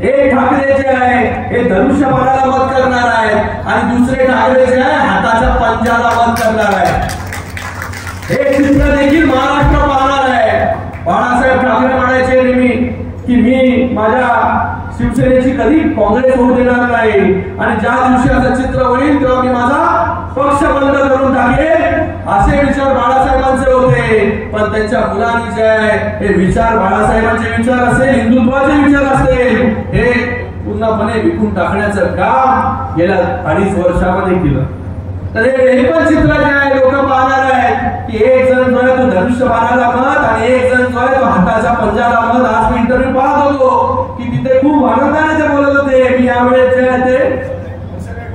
एक ठाकरे जे आहे हे धनुष्यबाणाला मत करणार आहेत आणि दुसरे ठाकरे जे आहे हाताच्या पंजाला मत करणार आहे. हे चित्र देखील महाराष्ट्र पाहणार आहे. बाळासाहेब ठाकरे म्हणायचे नेहमी की मी माझ्या शिवसेनेची कधी काँग्रेस होऊ देणार नाही आणि ज्या दिवशी असं चित्र होईल तेव्हा मी माझा पक्ष बंद करून टाकेन असे विचार बाळासाहेबांचे होते. पण त्यांच्या मुलांनी जे आहे हे विचार बाळासाहेबांचे विचार असेल, हिंदुत्वाचे विचार असतील, हे पूर्णपणे विकून टाकण्याचं काम गेल्या 2.5 वर्षामध्ये केलं. तर हे पण चित्र जे आहे लोक पाहणार आहेत की एक जण जो आहे तो धनुष्यबाणाला मत आणि एक जण जो आहे तो हाताच्या पंजाला मत. आज मी इंटरव्ह्यू पाहत होतो की तिथे खूप आनंदाने ते बोलत होते. मी यावेळेस जे आहे ते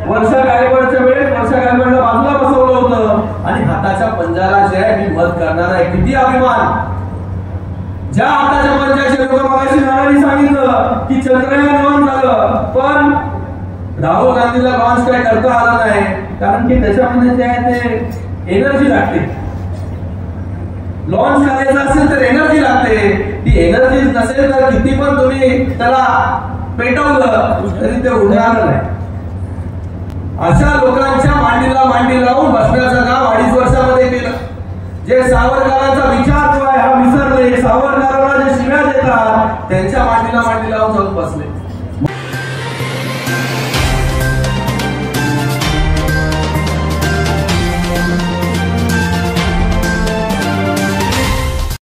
वर्षा गायकवाडच्या वेळेस वर्षा गायकवाडला बाजूला बसवलं होतं आणि हाताच्या पंजाला जे आहे मी मत करणार आहे. किती अभिमान. ज्या हाताच्या पंजाचे लोक मगाशी नारायणी सांगितलं की चंद्रयान लॉन्च झालं पण राहुल गांधीला लॉन्च काय करता आलं नाही कारण की त्याच्यामध्ये जे आहे ते एनर्जी लागते. लॉन्च करायचं असेल तर एनर्जी लागते. ती एनर्जी नसेल तर किती पण तुम्ही त्याला पेटवलं तरी ते उडणार नाही. अशा लोकांच्या मांडीला मांडी लावून बसण्याचं काम 2.5 वर्षामध्ये केलं. जे सावरकरांचा विचार जो आहे हा विसरले, सावरकरांना जे शिव्या देतात त्यांच्या मांडीला मांडी लावून जाऊन बसले.